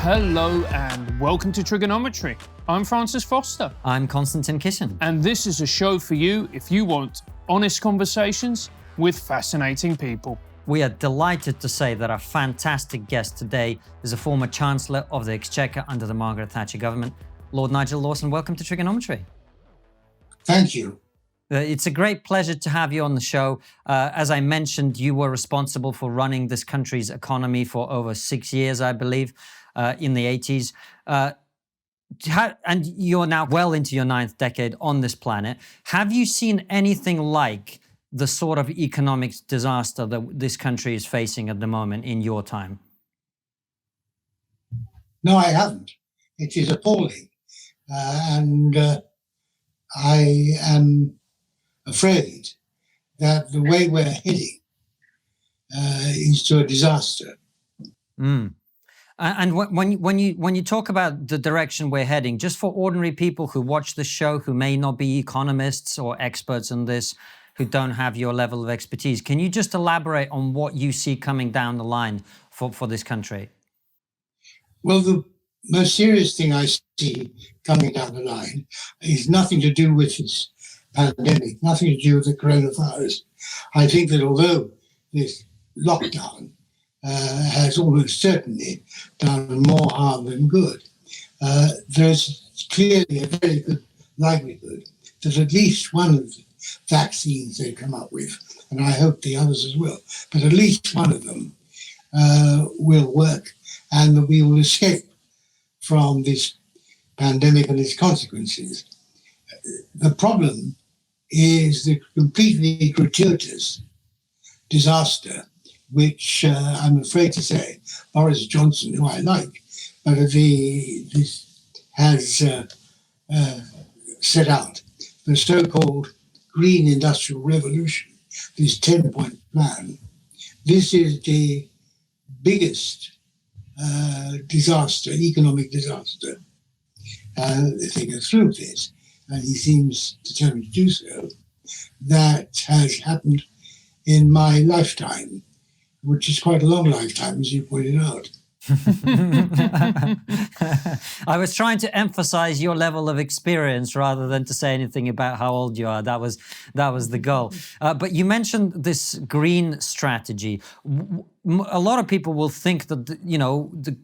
Hello and welcome to TRIGGERnometry. I'm Francis Foster. I'm Konstantin Kishin. And this is a show for you if you want honest conversations with fascinating people. We are delighted to say that our fantastic guest today is a former Chancellor of the Exchequer under the Margaret Thatcher government. Lord Nigel Lawson, welcome to TRIGGERnometry. Thank you. It's a great pleasure to have you on the show. As I mentioned, you were responsible for running this country's economy for over 6 years, I believe, in the 80s. And you're now well into your 9th decade on this planet. Have you seen anything like the sort of economic disaster that this country is facing at the moment in your time? No, I haven't. It is appalling. And I am afraid that the way we're heading is to a disaster. Mm. And when you talk about the direction we're heading, just for ordinary people who watch the show, who may not be economists or experts in this, who don't have your level of expertise, can you just elaborate on what you see coming down the line for this country? Well, the most serious thing I see coming down the line is nothing to do with this pandemic, nothing to do with the coronavirus. I think that although this lockdown has almost certainly done more harm than good, there's clearly a very good likelihood that at least one of the vaccines they come up with, and I hope the others as well, but at least one of them will work and that we will escape from this pandemic and its consequences. The problem is the completely gratuitous disaster which I'm afraid to say Boris Johnson, who I like, but this has set out the so-called Green Industrial Revolution, this 10-point plan. This is the biggest disaster, economic disaster, if they go through this, and he seems determined to do so, that has happened in my lifetime, which is quite a long lifetime, as you pointed out. I was trying to emphasize your level of experience rather than to say anything about how old you are. That was the goal. But you mentioned this green strategy. A lot of people will think that, the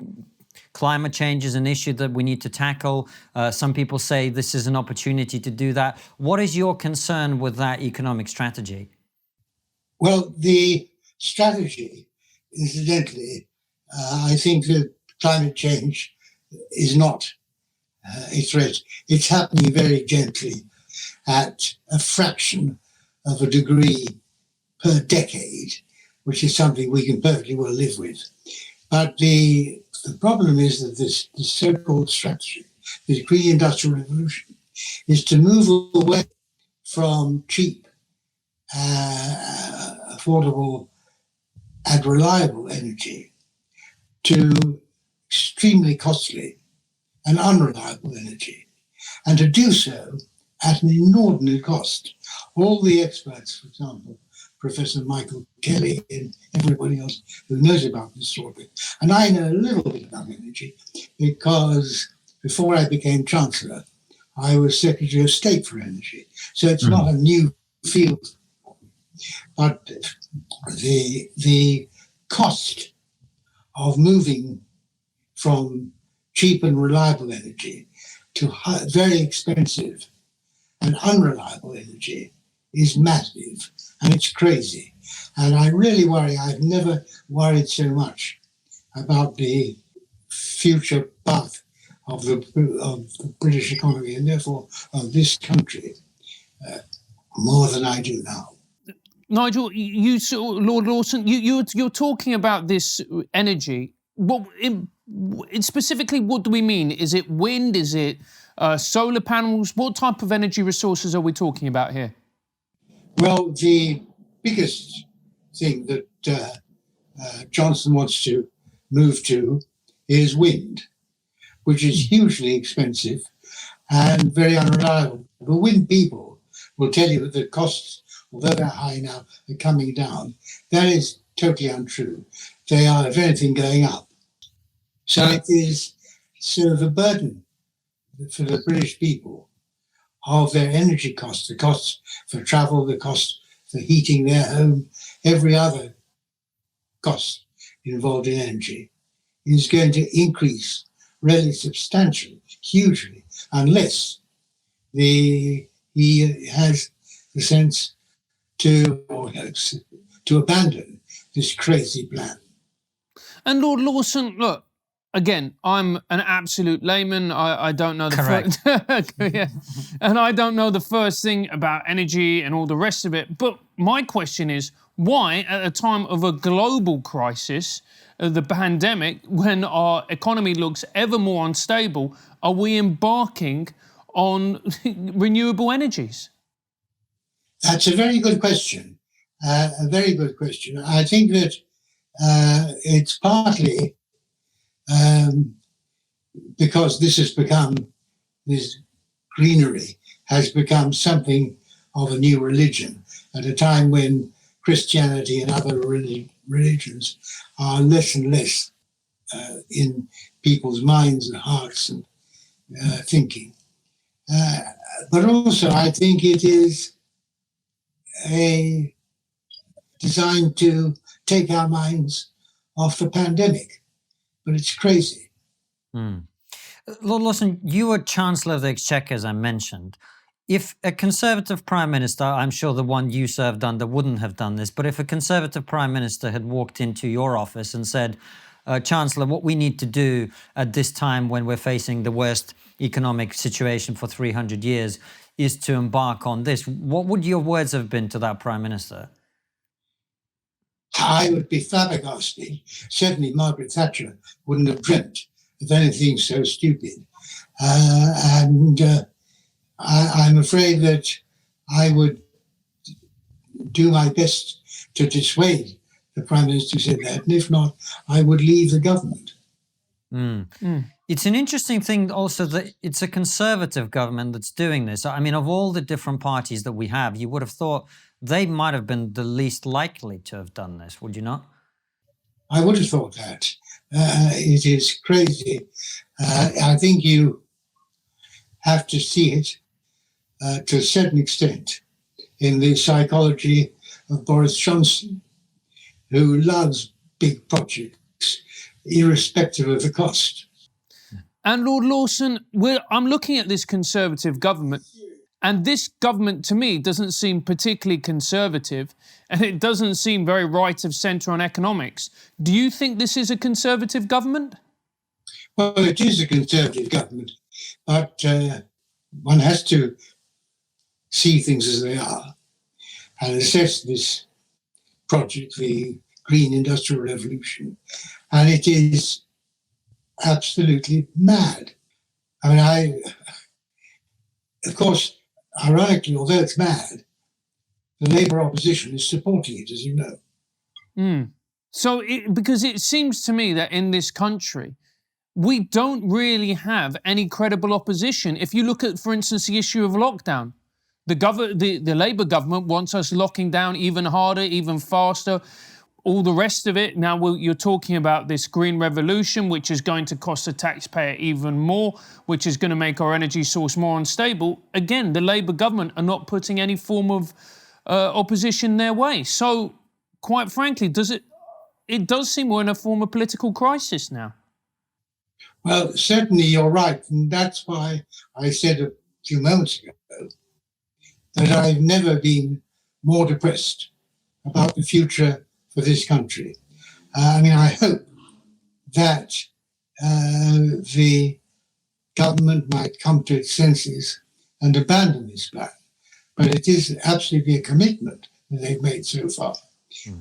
climate change is an issue that we need to tackle. Some people say this is an opportunity to do that. What is your concern with that economic strategy? Well, the strategy, incidentally, I think that climate change is not a threat. It's happening very gently at a fraction of a degree per decade, which is something we can perfectly well live with. But the problem is that this so-called strategy, this Green Industrial Revolution, is to move away from cheap, affordable and reliable energy to extremely costly and unreliable energy, and to do so at an inordinate cost. All the experts, for example, Professor Michael Kelly and everybody else who knows about this sort of thing, and I know a little bit about energy because before I became Chancellor, I was Secretary of State for Energy. So it's not a new field. But the cost of moving from cheap and reliable energy to very expensive and unreliable energy is massive, and it's crazy. And I really worry. I've never worried so much about the future path of the British economy, and therefore of this country, more than I do now. Nigel, Lord Lawson, you're talking about this energy. Specifically, what do we mean? Is it wind? Is it solar panels? What type of energy resources are we talking about here? Well, the biggest thing that Johnson wants to move to is wind, which is hugely expensive and very unreliable. The wind people will tell you that the costs, although they're high now, are coming down. That is totally untrue. They are, if anything, going up. So it is So the burden for the British people of their energy costs, the costs for travel, the cost for heating their home, every other cost involved in energy, is going to increase really substantially, hugely, unless he has the sense to abandon this crazy plan. And Lord Lawson, look, again, I'm an absolute layman. I don't know the Correct. yeah. And I don't know the first thing about energy and all the rest of it. But my question is, why, at a time of a global crisis, the pandemic, when our economy looks ever more unstable, are we embarking on renewable energies? That's a very good question. A very good question. I think that it's partly because this greenery has become something of a new religion at a time when Christianity and other religions are less and less in people's minds and hearts and thinking. But also, I think it is designed to take our minds off the pandemic. But it's crazy. Lord Lawson, you were Chancellor of the Exchequer, as I mentioned. If a Conservative Prime Minister, I'm sure the one you served under wouldn't have done this, but if a Conservative Prime Minister had walked into your office and said, Chancellor, what we need to do at this time when we're facing the worst economic situation for 300 years is to embark on this, what would your words have been to that Prime Minister? I would be flabbergasted. Certainly Margaret Thatcher wouldn't have dreamt of anything so stupid. I'm afraid that I would do my best to dissuade the Prime Minister who said that, and if not, I would leave the government. It's an interesting thing also that it's a Conservative government that's doing this. I mean, of all the different parties that we have, you would have thought they might have been the least likely to have done this, would you not? I would have thought that. It is crazy. I think you have to see it to a certain extent in the psychology of Boris Johnson, who loves big projects, irrespective of the cost. And Lord Lawson, I'm looking at this Conservative government, and this government to me doesn't seem particularly conservative, and it doesn't seem very right of centre on economics. Do you think this is a Conservative government? Well, it is a Conservative government, but one has to see things as they are and assess this project, the Green Industrial Revolution, and it is absolutely mad. I mean, of course, ironically, although it's mad, the Labour opposition is supporting it, as you know. So, because it seems to me that in this country, we don't really have any credible opposition. If you look at, for instance, the issue of lockdown, the Labour government wants us locking down even harder, even faster. All the rest of it, now you're talking about this green revolution, which is going to cost the taxpayer even more, which is going to make our energy source more unstable. Again, the Labour government are not putting any form of opposition their way. So, quite frankly, it does seem we're in a form of political crisis now. Well, certainly you're right. And that's why I said a few moments ago that I've never been more depressed about the future for this country. I hope that the government might come to its senses and abandon this plan. But it is absolutely a commitment that they've made so far.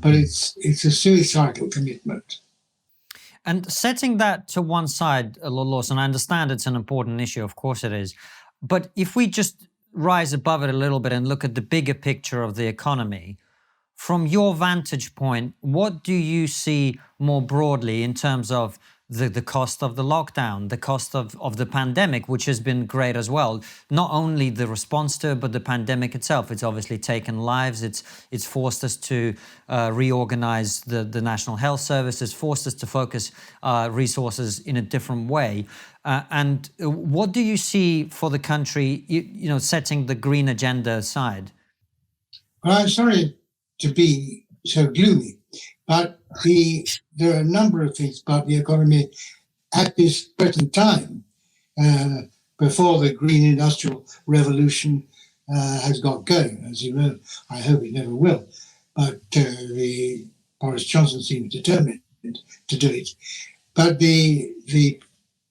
But it's a suicidal commitment. And setting that to one side, Lord Lawson, I understand it's an important issue, of course it is. But if we just rise above it a little bit and look at the bigger picture of the economy, from your vantage point, what do you see more broadly in terms of the cost of the lockdown, the cost of the pandemic, which has been great as well. Not only the response to it, but the pandemic itself. It's obviously taken lives. It's forced us to reorganize the National Health Service. It's forced us to focus resources in a different way. And what do you see for the country, you know, setting the green agenda aside? Well, I'm sorry to be so gloomy, but there are a number of things about the economy at this present time, before the green industrial revolution has got going. As you know, I hope it never will, but Boris Johnson seems determined to do it. But the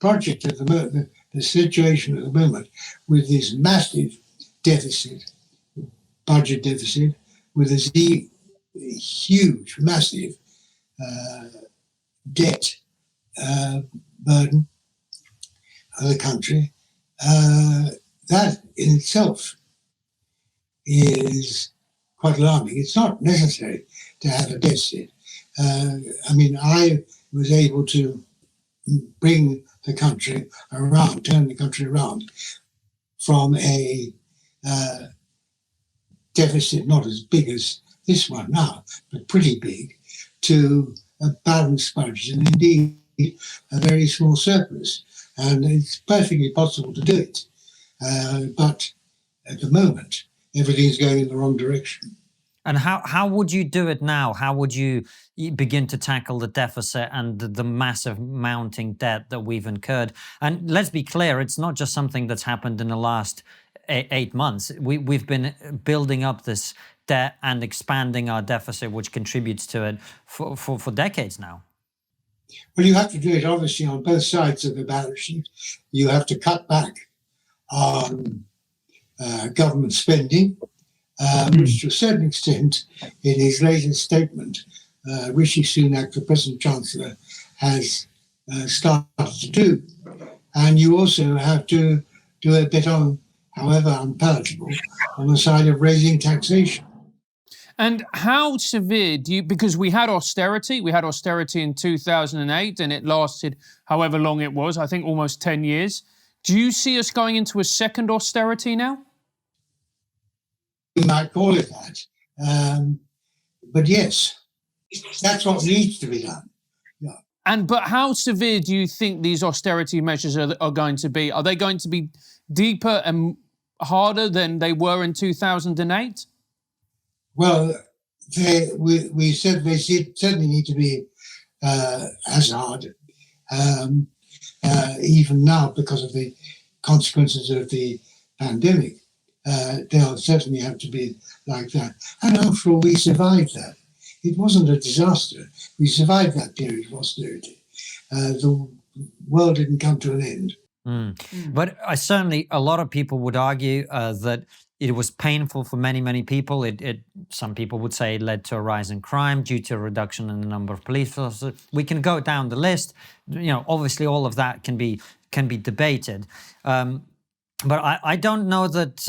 project at the moment, the situation at the moment, with this massive deficit, budget deficit, with this huge, massive debt burden of the country, that in itself is quite alarming. It's not necessary to have a deficit. I mean, I was able to bring the country around, turn the country around from a deficit not as big as this one now, but pretty big, to a balanced budget and indeed a very small surplus. And it's perfectly possible to do it. But at the moment, everything's going in the wrong direction. And how would you do it now? How would you begin to tackle the deficit and the massive mounting debt that we've incurred? And let's be clear, it's not just something that's happened in the last 8 months. We've been building up this debt and expanding our deficit, which contributes to it for decades now. Well, you have to do it obviously on both sides of the balance sheet. You have to cut back on government spending, which to a certain extent, in his latest statement, Rishi Sunak, the present Chancellor, has started to do. And you also have to do a bit on, however unpalatable, on the side of raising taxation. And how severe do you, because we had austerity in 2008 and it lasted however long it was, I think almost 10 years. Do you see us going into a second austerity now? We might call it that. But yes, that's what needs to be done. Yeah. But how severe do you think these austerity measures are going to be? Are they going to be deeper and harder than they were in 2008? Well, we said they certainly need to be as hard, even now because of the consequences of the pandemic. They'll certainly have to be like that. And after all, we survived that. It wasn't a disaster. We survived that period of austerity. The world didn't come to an end. But certainly a lot of people would argue that it was painful for many, many people. Some people would say it led to a rise in crime due to a reduction in the number of police officers. We can go down the list. You know, obviously all of that can be debated. But I don't know that,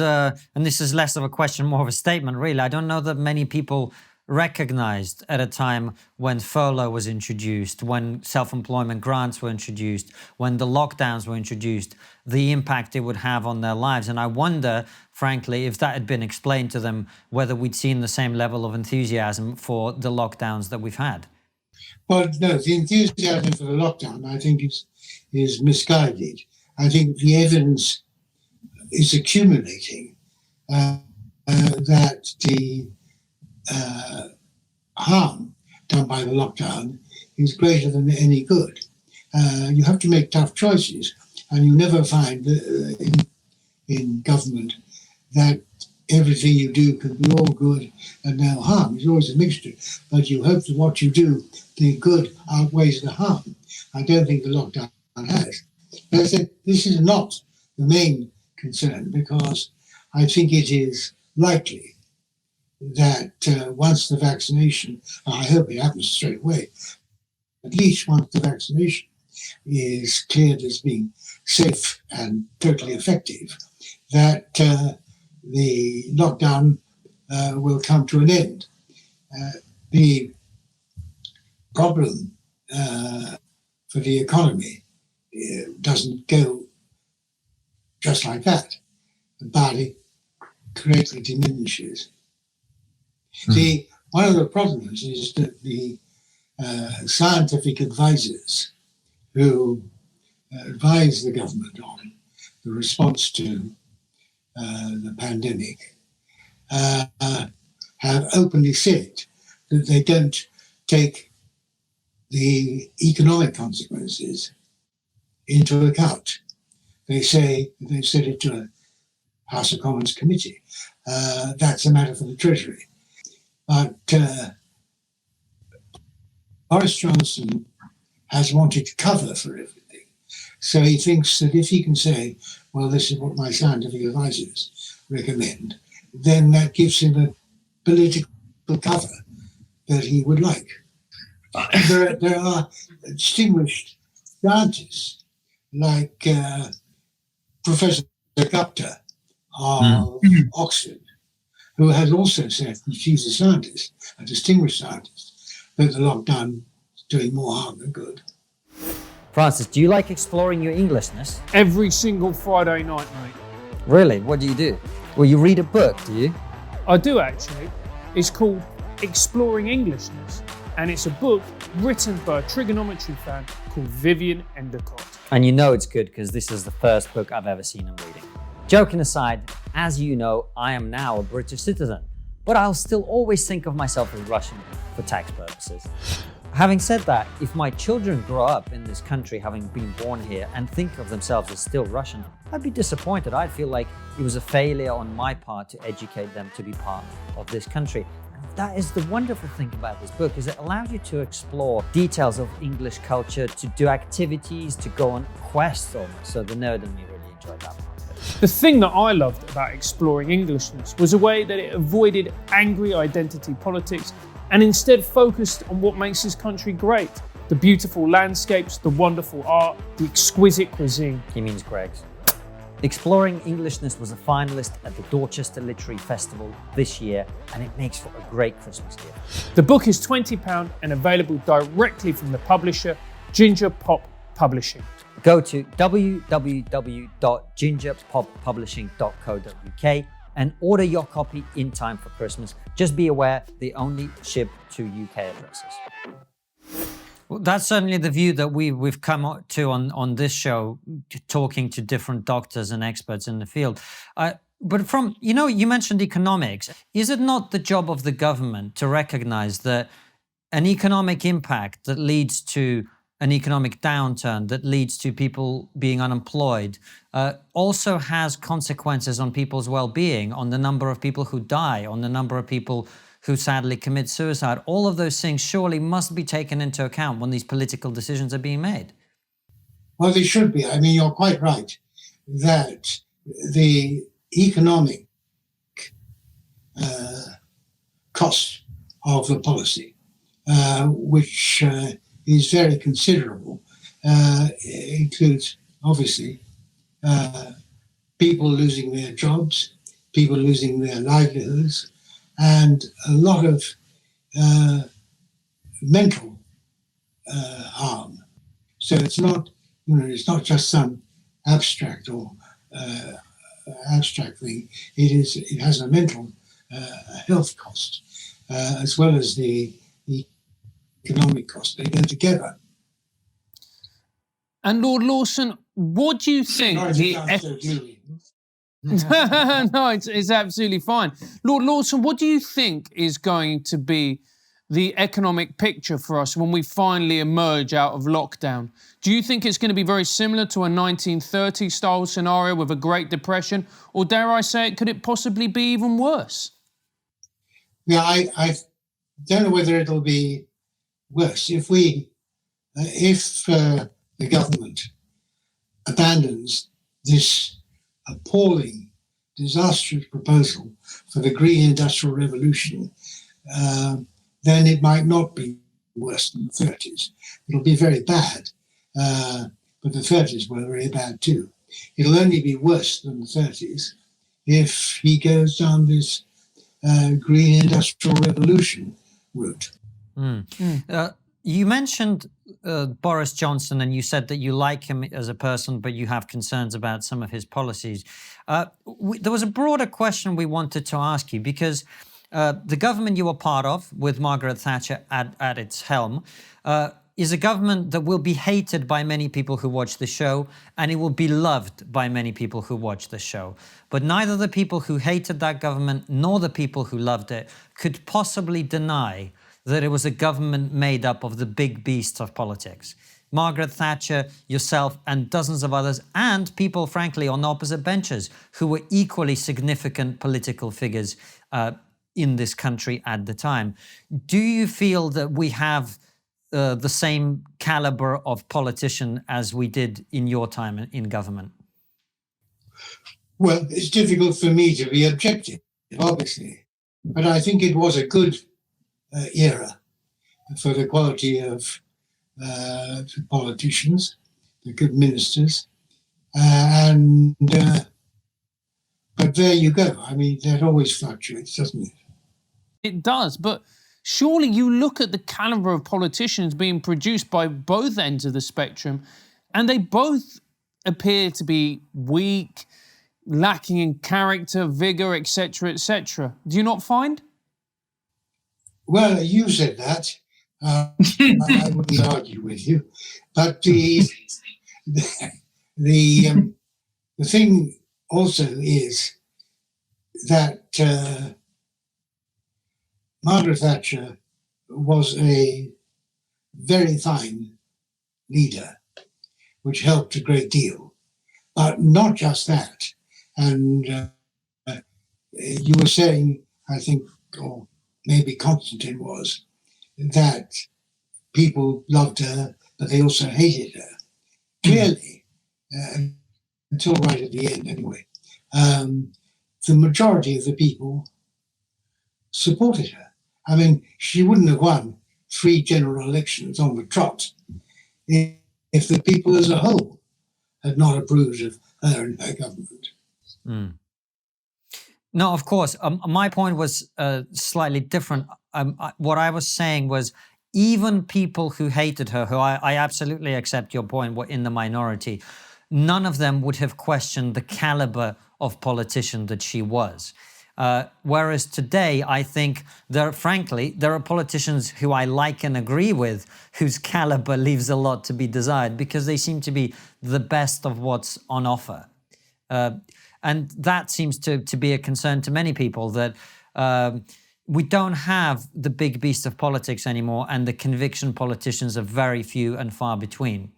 and this is less of a question, more of a statement, really. I don't know that many people recognized at a time when furlough was introduced, when self-employment grants were introduced, when the lockdowns were introduced, the impact it would have on their lives. And I wonder, frankly, if that had been explained to them, whether we'd seen the same level of enthusiasm for the lockdowns that we've had. Well, no, the enthusiasm for the lockdown, I think, is misguided. I think the evidence is accumulating that the harm done by the lockdown is greater than any good. You have to make tough choices, and you never find in government that everything you do can be all good and no harm. It's always a mixture, but you hope that what you do, the good outweighs the harm. I don't think the lockdown has. But I said this is not the main concern, because I think it is likely that once the vaccination, I hope it happens straight away, at least once the vaccination is cleared as being safe and totally effective, that the lockdown will come to an end. The problem for the economy doesn't go just like that, but it greatly diminishes. See, one of the problems is that the scientific advisors who advise the government on the response to the pandemic have openly said that they don't take the economic consequences into account. They say, they've said it to a House of Commons committee, that's a matter for the Treasury. But Boris Johnson has wanted cover for everything. So he thinks that if he can say, well, this is what my scientific advisors recommend, then that gives him a political cover that he would like. There are distinguished scientists like Professor Gupta of Oxford, who has also said, she's a scientist, a distinguished scientist, that the lockdown is doing more harm than good. Francis, do you like exploring your Englishness? Every single Friday night, mate. Really? What do you do? Well, you read a book, do you? I do, actually. It's called Exploring Englishness, and it's a book written by a trigonometry fan called Vivian Endicott. And you know it's good because this is the first book I've ever seen him reading. Joking aside, as you know, I am now a British citizen, but I'll still always think of myself as Russian for tax purposes. Having said that, if my children grow up in this country having been born here and think of themselves as still Russian, I'd be disappointed. I'd feel like it was a failure on my part to educate them to be part of this country. That is the wonderful thing about this book, is it allows you to explore details of English culture, to do activities, to go on quests almost. So the nerd in me really enjoyed that part. The thing that I loved about Exploring Englishness was a way that it avoided angry identity politics and instead focused on what makes this country great. The beautiful landscapes, the wonderful art, the exquisite cuisine. He means Greg's. Exploring Englishness was a finalist at the Dorchester Literary Festival this year, and it makes for a great Christmas gift. The book is £20 and available directly from the publisher, Ginger Pop Publishing. Go to www.gingerpoppublishing.co.uk and order your copy in time for Christmas. Just be aware they only ship to UK addresses. Well, that's certainly the view that we've come to on this show, talking to different doctors and experts in the field. But from, you mentioned economics. Is it not the job of the government to recognize that an economic impact that leads to an economic downturn, that leads to people being unemployed, also has consequences on people's well-being, on the number of people who die, on the number of people who sadly commit suicide? All of those things surely must be taken into account when these political decisions are being made. Well, they should be. I mean, you're quite right that the economic cost of the policy, which is very considerable, includes, obviously, people losing their jobs, people losing their livelihoods, and a lot of mental harm. So it's not, it's not just some abstract or abstract thing. It has a mental health cost as well as the economic cost. They go together. And Lord Lawson, what do you think? No, it's absolutely fine. Lord Lawson, what do you think is going to be the economic picture for us when we finally emerge out of lockdown? Do you think it's going to be very similar to a 1930 style scenario with a Great Depression? Or dare I say it, could it possibly be even worse? Yeah, I don't know whether it'll be worse. If the government abandons this appalling, disastrous proposal for the Green Industrial Revolution, then it might not be worse than the 30s. It'll be very bad, but the 30s were very bad too. It'll only be worse than the 30s if he goes down this Green Industrial Revolution route. You mentioned Boris Johnson, and you said that you like him as a person, but you have concerns about some of his policies. There was a broader question we wanted to ask you, because the government you were part of, with Margaret Thatcher at its helm, is a government that will be hated by many people who watch the show, and it will be loved by many people who watch the show. But neither the people who hated that government nor the people who loved it could possibly deny that it was a government made up of the big beasts of politics. Margaret Thatcher, yourself, and dozens of others, and people, frankly, on opposite benches who were equally significant political figures in this country at the time. Do you feel that we have the same caliber of politician as we did in your time in government? Well, it's difficult for me to be objective, obviously, but I think it was a good era for the quality of politicians, the good ministers, but there you go. I mean, that always fluctuates, doesn't it? It does, but surely you look at the caliber of politicians being produced by both ends of the spectrum, and they both appear to be weak, lacking in character, vigor, etc., etc. Do you not find? Well, you said that. I wouldn't argue with you, but the thing also is that Margaret Thatcher was a very fine leader, which helped a great deal. But not just that. And you were saying, I think, or maybe Constantine was, that people loved her, but they also hated her. Clearly, until right at the end anyway, the majority of the people supported her. I mean, she wouldn't have won 3 general elections on the trot if the people as a whole had not approved of her and her government. Mm. No, of course. My point was slightly different. What I was saying was, even people who hated her, who I absolutely accept your point, were in the minority, none of them would have questioned the caliber of politician that she was. Whereas today, I think there are politicians who I like and agree with, whose caliber leaves a lot to be desired, because they seem to be the best of what's on offer. And that seems to be a concern to many people, that we don't have the big beast of politics anymore, and the conviction politicians are very few and far between.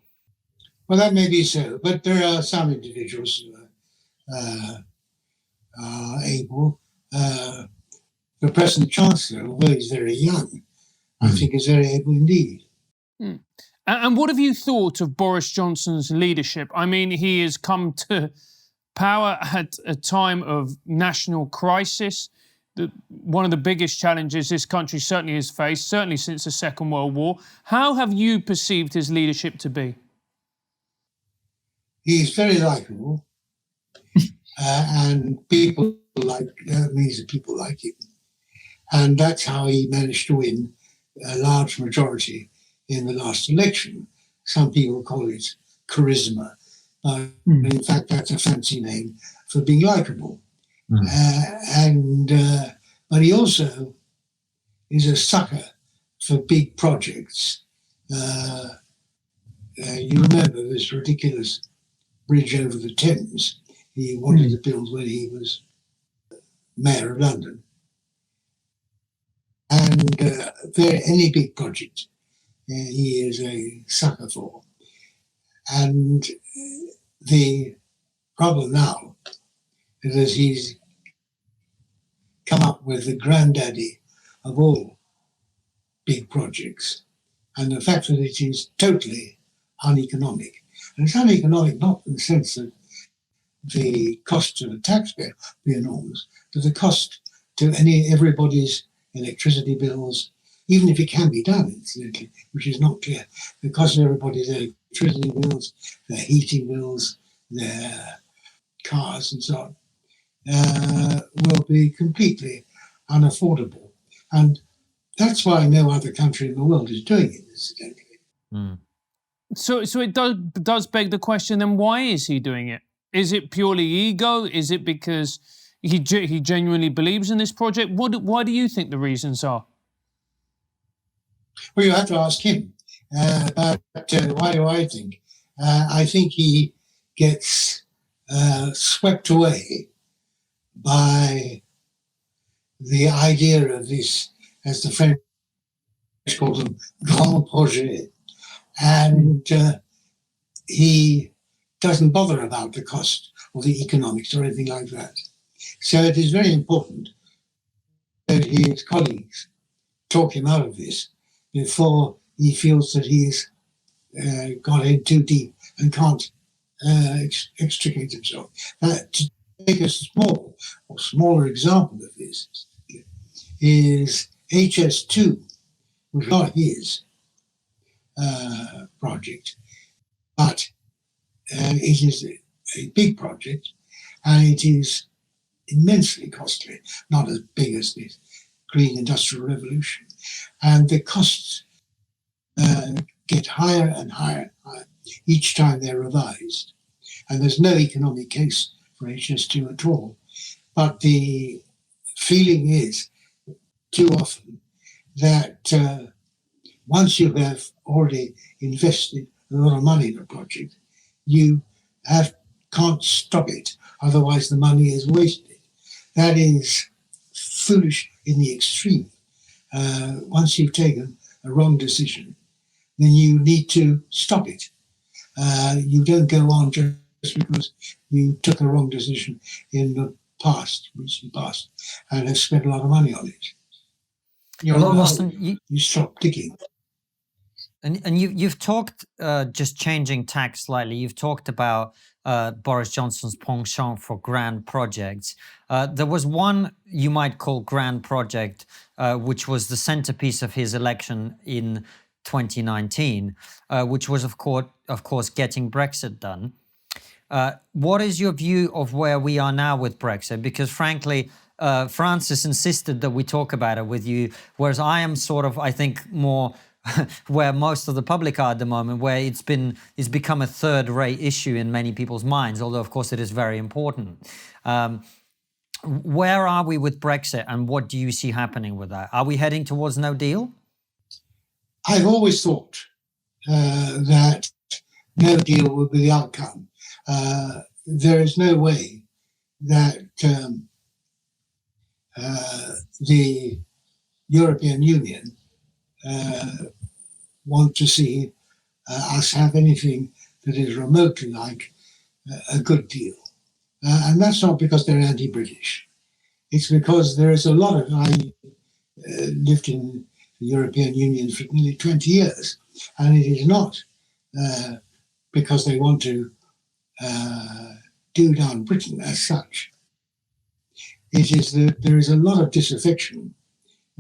Well, that may be so, but there are some individuals who are able. The present Chancellor, although he's very young, I think is very able indeed. Mm. And what have you thought of Boris Johnson's leadership? I mean, he has come to power at a time of national crisis. One of the biggest challenges this country certainly has faced, certainly since the Second World War. How have you perceived his leadership to be? He's very likeable, and people like people like him. And that's how he managed to win a large majority in the last election. Some people call it charisma, but in fact that's a fancy name for being likeable. But he also is a sucker for big projects. You remember this ridiculous bridge over the Thames he wanted to build when he was Mayor of London. And any big project he is a sucker for. And the problem now is that he's come up with the granddaddy of all big projects, and the fact that it is totally uneconomic. And it's uneconomic not in the sense that the cost to the taxpayer will be enormous, but the cost to everybody's electricity bills, even if it can be done, incidentally, which is not clear, the cost of everybody's electricity bills, their heating bills, their cars and so on, will be completely unaffordable. And That's why no other country in the world is doing it, incidentally. Mm. So it does beg the question. Then why is he doing it? Is it purely ego? Is it because he genuinely believes in this project? Why do you think the reasons are? Well, you have to ask him. But why do I think? I think he gets swept away by the idea of this, as the French call them, grand projet. And he doesn't bother about the cost or the economics or anything like that. So it is very important that his colleagues talk him out of this before he feels that he's got in too deep and can't extricate himself. To take a smaller example of this is HS2, which is not his project, but it is a big project, and it is immensely costly, not as big as the Green Industrial Revolution. And the costs get higher and higher and higher each time they're revised. And there's no economic case for HS2 at all. But the feeling is too often that once you have already invested a lot of money in a project, you can't stop it, otherwise the money is wasted. That is foolish in the extreme. Once you've taken a wrong decision, then you need to stop it. You don't go on just because you took a wrong decision in the recent past, and have spent a lot of money on it. You stop digging. And you've talked, just changing tack slightly, you've talked about Boris Johnson's penchant for grand projects. There was one you might call grand project, which was the centerpiece of his election in 2019, which was, of course, getting Brexit done. What is your view of where we are now with Brexit? Because frankly, Francis insisted that we talk about it with you, whereas I am sort of, I think, more where most of the public are at the moment, where it's become a third-rate issue in many people's minds, although of course it is very important. Where are we with Brexit, and what do you see happening with that? Are we heading towards no deal? I've always thought that no deal would be the outcome. There is no way that the European Union want to see us have anything that is remotely like a good deal. And that's not because they're anti-British. It's because there is a lot of... I lived in the European Union for nearly 20 years, and it is not because they want to do down Britain as such. It is that there is a lot of disaffection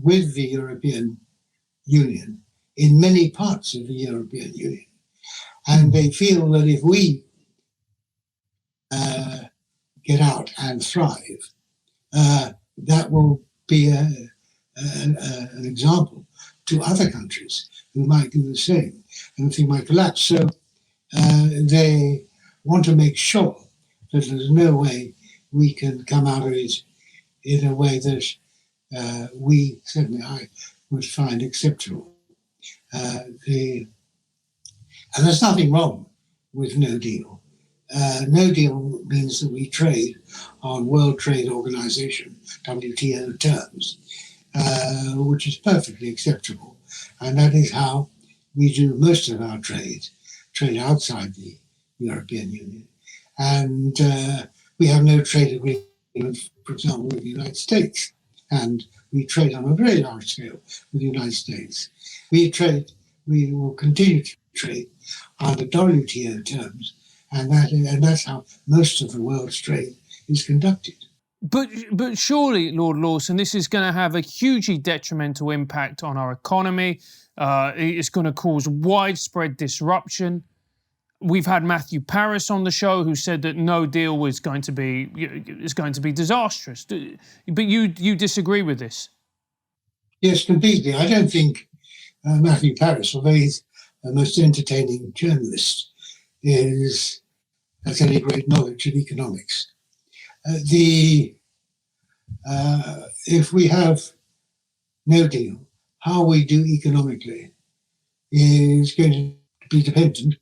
with the European Union in many parts of the European Union. And they feel that if we get out and thrive, that will be an example to other countries who might do the same, and the thing might collapse. So they want to make sure that there's no way we can come out of it in a way that certainly I would find acceptable. And there's nothing wrong with no deal. No deal means that we trade on World Trade Organization, WTO terms, which is perfectly acceptable. And that is how we do most of our trade outside the European Union. And we have no trade agreement, for example, with the United States. And we trade on a very large scale with the United States. We will continue to trade on the WTO terms, and that's how most of the world's trade is conducted. But surely, Lord Lawson, this is going to have a hugely detrimental impact on our economy. It's going to cause widespread disruption. We've had Matthew Parris on the show who said that no deal is going to be disastrous. But you disagree with this? Yes, completely. I don't think Matthew Paris, although he's the most entertaining journalist, has any great knowledge of economics. If we have no deal, how we do economically is going to be dependent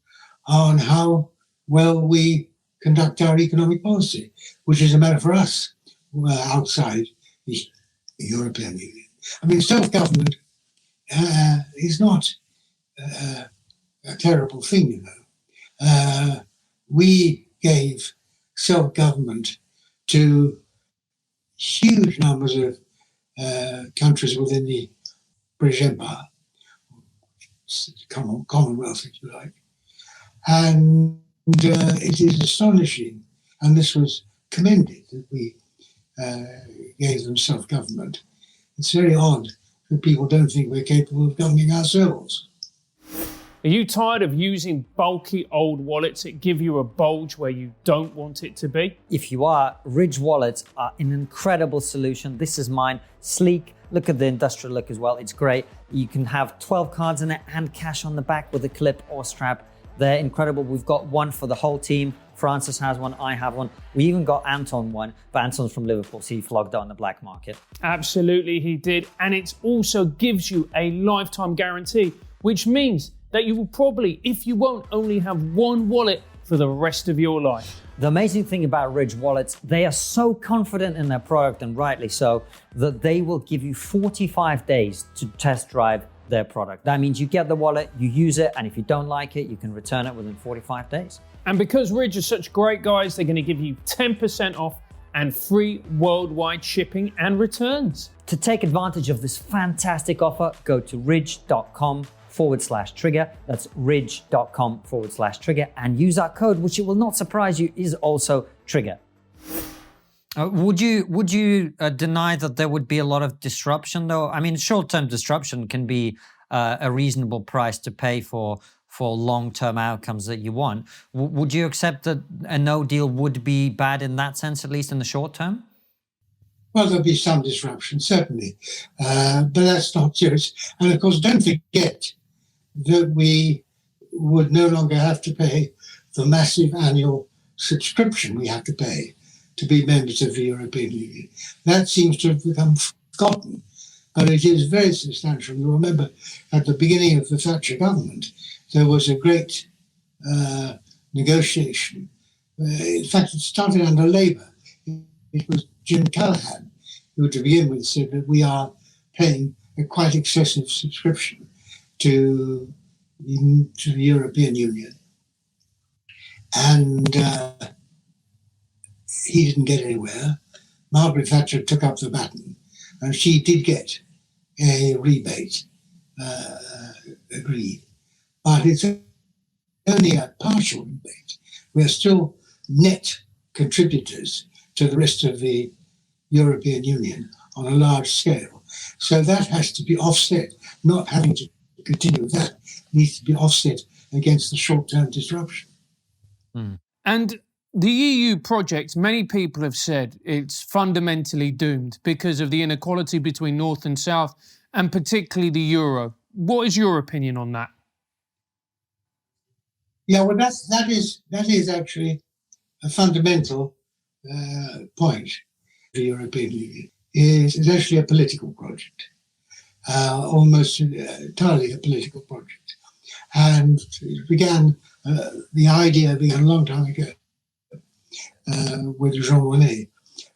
on how well we conduct our economic policy, which is a matter for us outside the European Union. I mean, self-government is not a terrible thing, you know. We gave self-government to huge numbers of countries within the British Empire, Commonwealth, if you like. And it is astonishing, and this was commended, that we gave them self-government. It's very odd that people don't think we're capable of governing ourselves. Are you tired of using bulky old wallets that give you a bulge where you don't want it to be? If you are, Ridge wallets are an incredible solution. This is mine, sleek. Look at the industrial look as well. It's great. You can have 12 cards in it and cash on the back with a clip or strap. They're incredible. We've got one for the whole team. Francis has one, I have one. We even got Anton one, but Anton's from Liverpool, so he flogged it on the black market. Absolutely, he did. And it also gives you a lifetime guarantee, which means that you will probably, if you won't, only have one wallet for the rest of your life. The amazing thing about Ridge wallets, they are so confident in their product, and rightly so, that they will give you 45 days to test drive their product. That means you get the wallet, you use it, and if you don't like it, you can return it within 45 days. And because Ridge are such great guys, they're going to give you 10% off and free worldwide shipping and returns. To take advantage of this fantastic offer, go to ridge.com/trigger. That's ridge.com/trigger, and use our code, which it will not surprise you is also trigger. Would you deny that there would be a lot of disruption, though? I mean, short-term disruption can be a reasonable price to pay for long-term outcomes that you want. Would you accept that a no deal would be bad in that sense, at least in the short term? Well, there'll be some disruption, certainly, but that's not serious. And of course, don't forget that we would no longer have to pay the massive annual subscription we have to pay to be members of the European Union. That seems to have become forgotten, but it is very substantial. You remember at the beginning of the Thatcher government, there was a great negotiation. In fact, it started under Labour. It was Jim Callaghan who, to begin with, said that we are paying a quite excessive subscription to the European Union. And he didn't get anywhere. Margaret Thatcher took up the baton, and she did get a rebate agreed. But it's only a partial rebate. We're still net contributors to the rest of the European Union on a large scale. So that has to be offset. Not having to continue with that needs to be offset against the short-term disruption. And the EU project, many people have said it's fundamentally doomed because of the inequality between North and South, and particularly the euro. What is your opinion on that? Yeah, well, that is actually a fundamental point. The European Union is actually a political project, almost entirely a political project, and it began. The idea began a long time ago with Jean Monnet.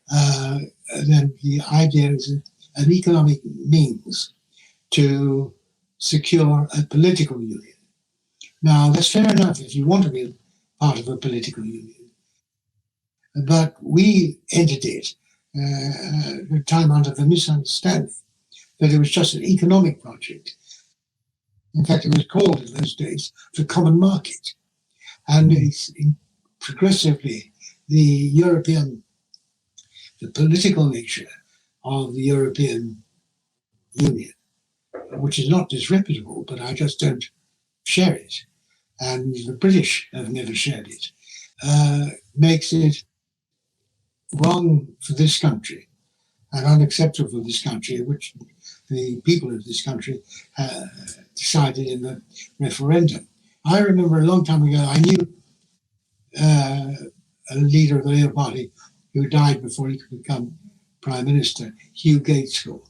Then the idea is an economic means to secure a political union. Now, that's fair enough if you want to be part of a political union. But we entered it at the time under the misunderstanding that it was just an economic project. In fact, it was called in those days the common market. And it's progressively the political nature of the European Union, which is not disreputable, but I just don't share it, and the British have never shared it, makes it wrong for this country and unacceptable for this country, which the people of this country decided in the referendum. I remember a long time ago, I knew a leader of the Labour Party who died before he could become Prime Minister, Hugh Gaitskell.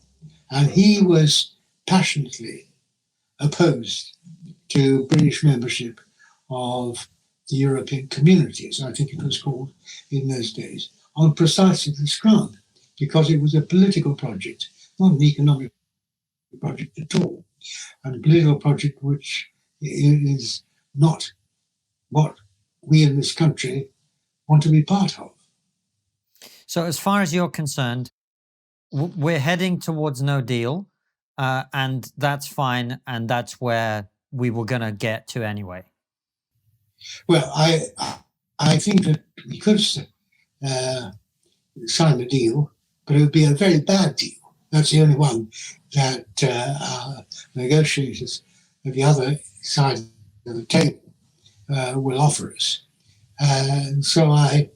And he was passionately opposed to British membership of the European Communities, I think it was called in those days, on precisely this ground, because it was a political project, not an economic project at all, and a political project which is not what we in this country want to be part of. So as far as you're concerned, we're heading towards no deal, and that's fine, and that's where we were going to get to anyway. Well, I think that we could sign a deal, but it would be a very bad deal. That's the only one that our negotiators at the other side of the table will offer us. And so I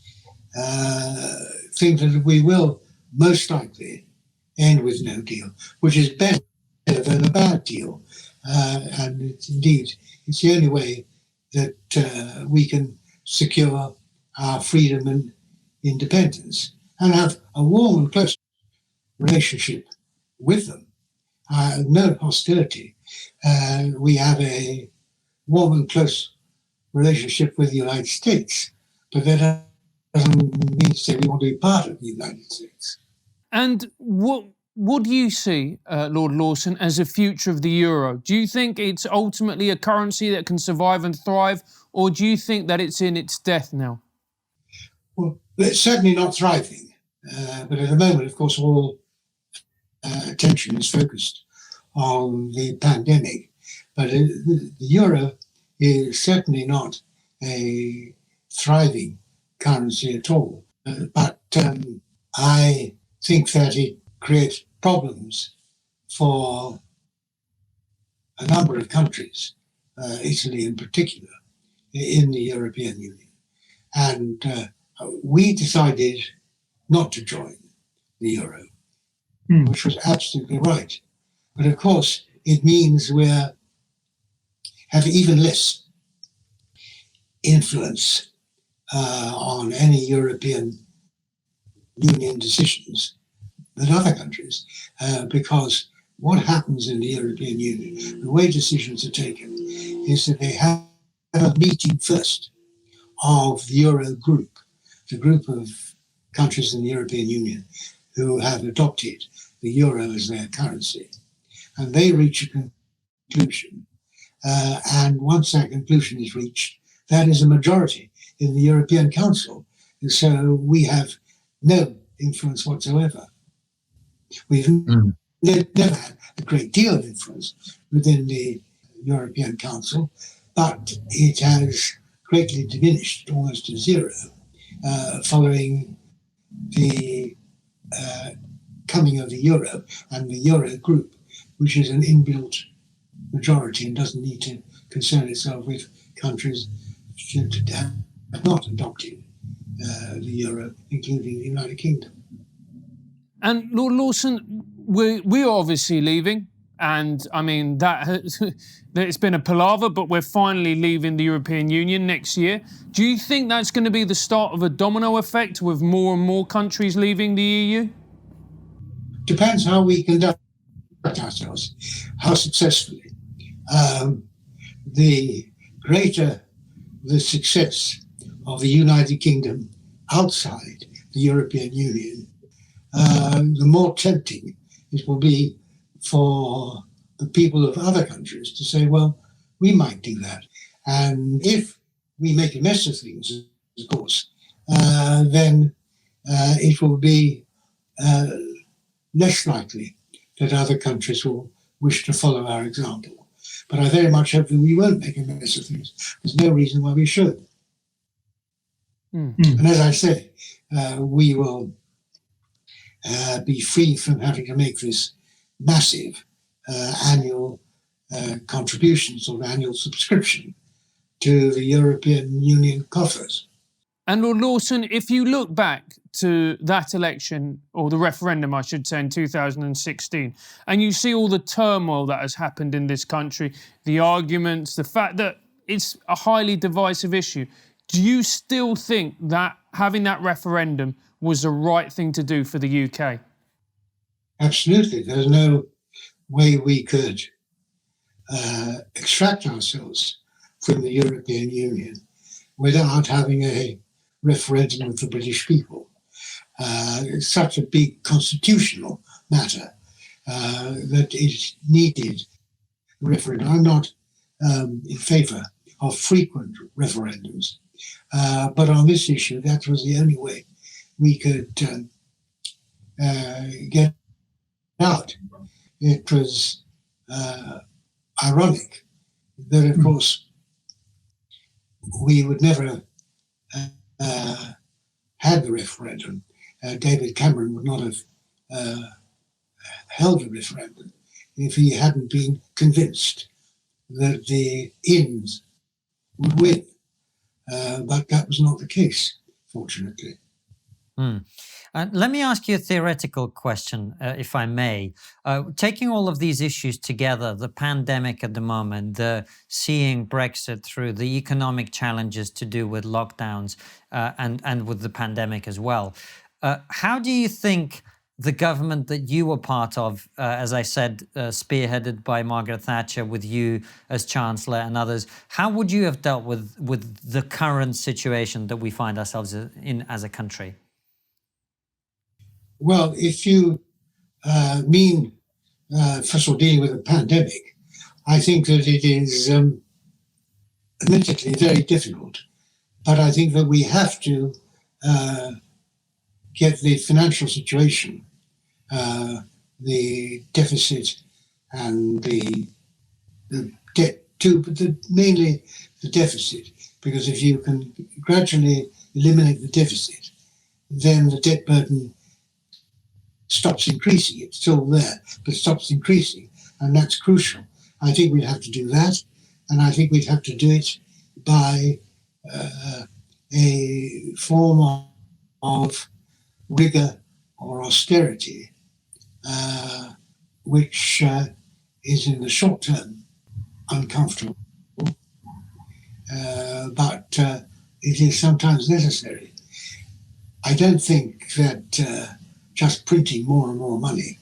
think that we will most likely end with no deal, which is better than a bad deal. And it's the only way that we can secure our freedom and independence and have a warm and close relationship with them. No hostility. We have a warm and close relationship with the United States, but that doesn't mean to say we want to be part of the United States. And what do you see, Lord Lawson, as a future of the euro? Do you think it's ultimately a currency that can survive and thrive, or do you think that it's in its death now? Well, it's certainly not thriving. But at the moment, of course, all attention is focused on the pandemic. But the euro is certainly not a thriving currency at all. But I think that it creates problems for a number of countries, Italy in particular, in the European Union. And we decided not to join the euro, which was absolutely right. But of course, it means we have even less influence on any European Union decisions than other countries, because what happens in the European Union, the way decisions are taken, is that they have a meeting first of the Euro group, the group of countries in the European Union who have adopted the euro as their currency. And they reach a conclusion. And once that conclusion is reached, that is a majority in the European Council. And so we have no influence whatsoever. We've never had a great deal of influence within the European Council, but it has greatly diminished, almost to zero, following the coming of the euro and the euro group, which is an inbuilt majority and doesn't need to concern itself with countries that have not adopted the euro, including the United Kingdom. And Lord Lawson, we're obviously leaving, and I mean that it's been a palaver, but we're finally leaving the European Union next year. Do you think that's going to be the start of a domino effect with more and more countries leaving the EU? Depends how we conduct ourselves, how successfully. The greater the success of the United Kingdom outside the European Union, the more tempting it will be for the people of other countries to say, well, we might do that. And if we make a mess of things, of course, then it will be less likely that other countries will wish to follow our example. But I very much hope that we won't make a mess of things. There's no reason why we should. And as I say, we will be free from having to make this massive annual contributions or annual subscription to the European Union coffers. And Lord Lawson, if you look back to that election, or the referendum, I should say, in 2016, and you see all the turmoil that has happened in this country, the arguments, the fact that it's a highly divisive issue, do you still think that having that referendum was the right thing to do for the UK? Absolutely. There's no way we could extract ourselves from the European Union without having a referendum of the British people. It's such a big constitutional matter that it needed a referendum. I'm not in favour of frequent referendums, but on this issue, that was the only way we could get out. It was ironic that, of course, we would never had the referendum. David Cameron would not have held a referendum if he hadn't been convinced that the Ins would win. But that was not the case, fortunately. Let me ask you a theoretical question, if I may. Taking all of these issues together, the pandemic at the moment, the seeing Brexit through, the economic challenges to do with lockdowns and with the pandemic as well, how do you think the government that you were part of, as I said, spearheaded by Margaret Thatcher, with you as Chancellor and others, how would you have dealt with the current situation that we find ourselves in as a country? Well, if you mean, first of all, dealing with a pandemic, I think that it is admittedly very difficult. But I think that we have to get the financial situation, the deficit and the debt too, but mainly the deficit, because if you can gradually eliminate the deficit, then the debt burden stops increasing. It's still there, but stops increasing, and that's crucial. I think we'd have to do that, and I think we'd have to do it by a form of rigor or austerity, which is in the short term uncomfortable, but it is sometimes necessary. I don't think that just printing more and more money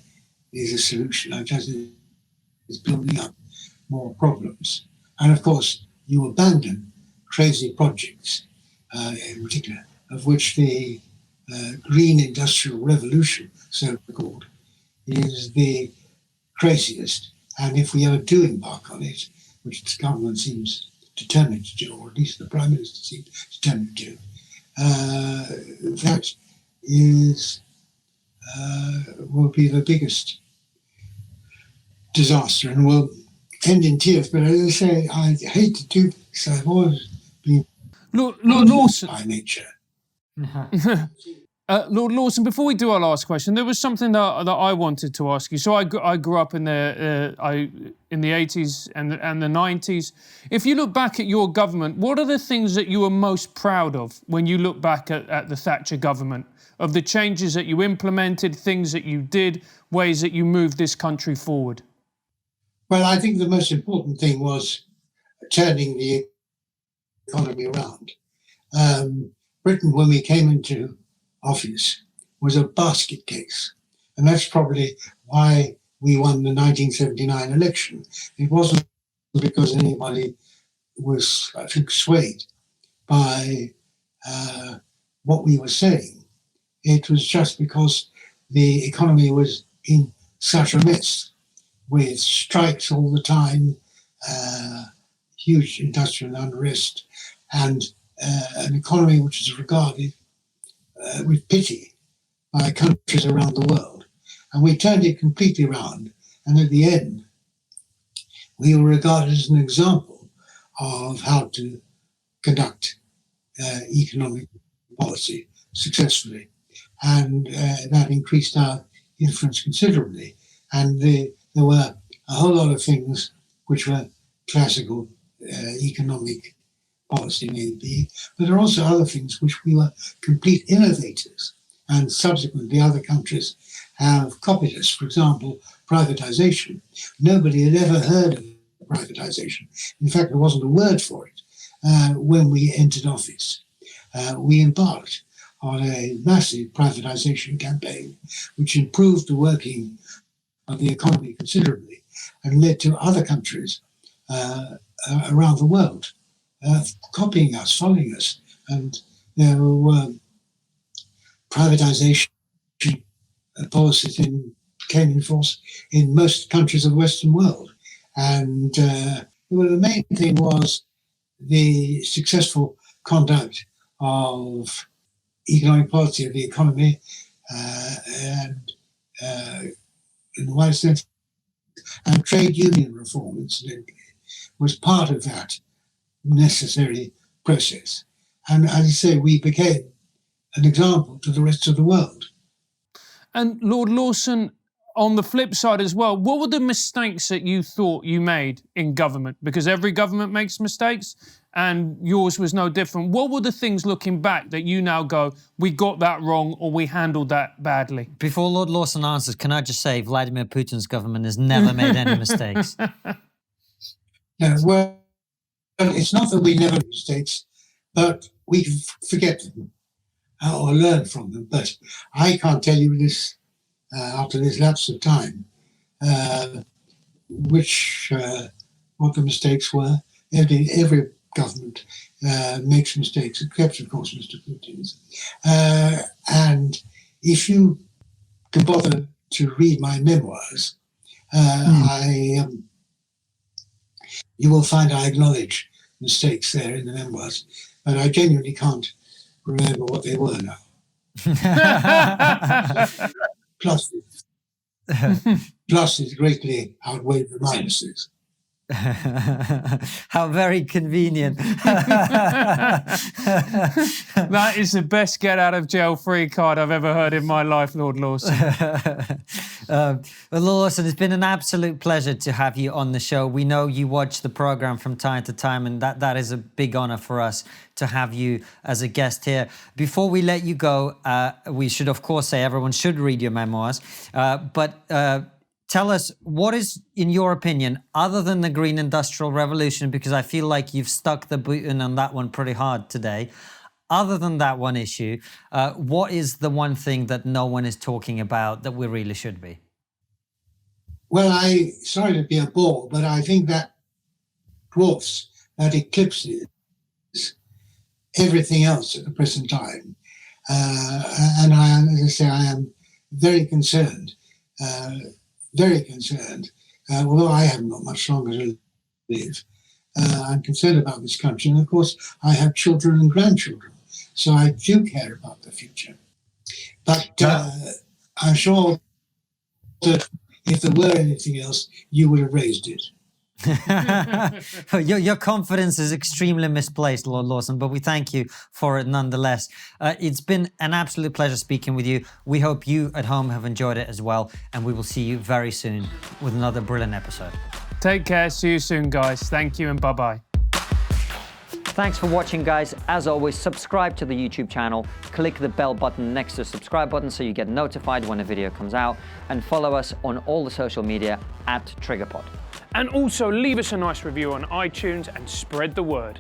is a solution. I just think it's building up more problems. And of course, you abandon crazy projects, in particular, of which the green industrial revolution, so-called, is the craziest. And if we ever do embark on it, which the government seems determined to do, or at least the Prime Minister seems determined to do, that is will be the biggest disaster and will end in tears. But as I say, I hate to do this. I've always been Lord Lawson, by nature. Lord Lawson, before we do our last question, there was something that I wanted to ask you. So I grew up in the 80s and the 90s. If you look back at your government, what are the things that you were most proud of when you look back at the Thatcher government, of the changes that you implemented, things that you did, ways that you moved this country forward? Well, I think the most important thing was turning the economy around. Britain, when we came into office, was a basket case. And that's probably why we won the 1979 election. It wasn't because anybody was, I think, swayed by what we were saying. It was just because the economy was in such a mess, with strikes all the time, huge industrial unrest, and an economy which is regarded with pity by countries around the world. And we turned it completely around. And at the end, we were regarded as an example of how to conduct economic policy successfully. And that increased our influence considerably. And there were a whole lot of things which were classical economic policy may be, but there are also other things which we were complete innovators, and subsequently other countries have copied us. For example, privatization. Nobody had ever heard of privatization. In fact, there wasn't a word for it when we entered office. We embarked on a massive privatization campaign, which improved the working of the economy considerably and led to other countries around the world copying us, following us. And there were privatization policies came in force in most countries of the Western world. And the main thing was the successful conduct of economic policy of the economy and in the widest sense, and trade union reform, incidentally, was part of that necessary process. And as I say, we became an example to the rest of the world. And Lord Lawson, on the flip side as well, what were the mistakes that you thought you made in government? Because every government makes mistakes and yours was no different. What were the things looking back that you now go, we got that wrong or we handled that badly? Before Lord Lawson answers, can I just say Vladimir Putin's government has never made any mistakes? No, well, it's not that we never make mistakes, but we forget them or learn from them. But I can't tell you this after this lapse of time what the mistakes were. Every government makes mistakes, except of course Mr. Putin's. And if you can bother to read my memoirs, you will find I acknowledge mistakes there in the memoirs, but I genuinely can't remember what they were now. Pluses greatly outweigh the minuses. How very convenient. That is the best get out of jail free card I've ever heard in my life, Lord Lawson. Well, Lord Lawson, it's been an absolute pleasure to have you on the show. We know you watch the program from time to time, and that is a big honor for us to have you as a guest here. Before we let you go, we should of course say everyone should read your memoirs, but tell us, what is, in your opinion, other than the Green Industrial Revolution, because I feel like you've stuck the boot in on that one pretty hard today, other than that one issue, what is the one thing that no one is talking about that we really should be? Well, sorry to be a bore, but I think that dwarfs, that eclipses everything else at the present time. And as I say, I am very concerned. Although I haven't got much longer to live. I'm concerned about this country. And of course, I have children and grandchildren. So I do care about the future. But I'm sure that if there were anything else, you would have raised it. Your confidence is extremely misplaced, Lord Lawson, but we thank you for it nonetheless. It's been an absolute pleasure speaking with you. We hope you at home have enjoyed it as well, and we will see you very soon with another brilliant episode. Take care. See you soon, guys. Thank you and bye-bye. Thanks for watching, guys. As always, subscribe to the YouTube channel, click the bell button next to the subscribe button so you get notified when a video comes out, and follow us on all the social media @TriggerPod. And also leave us a nice review on iTunes and spread the word.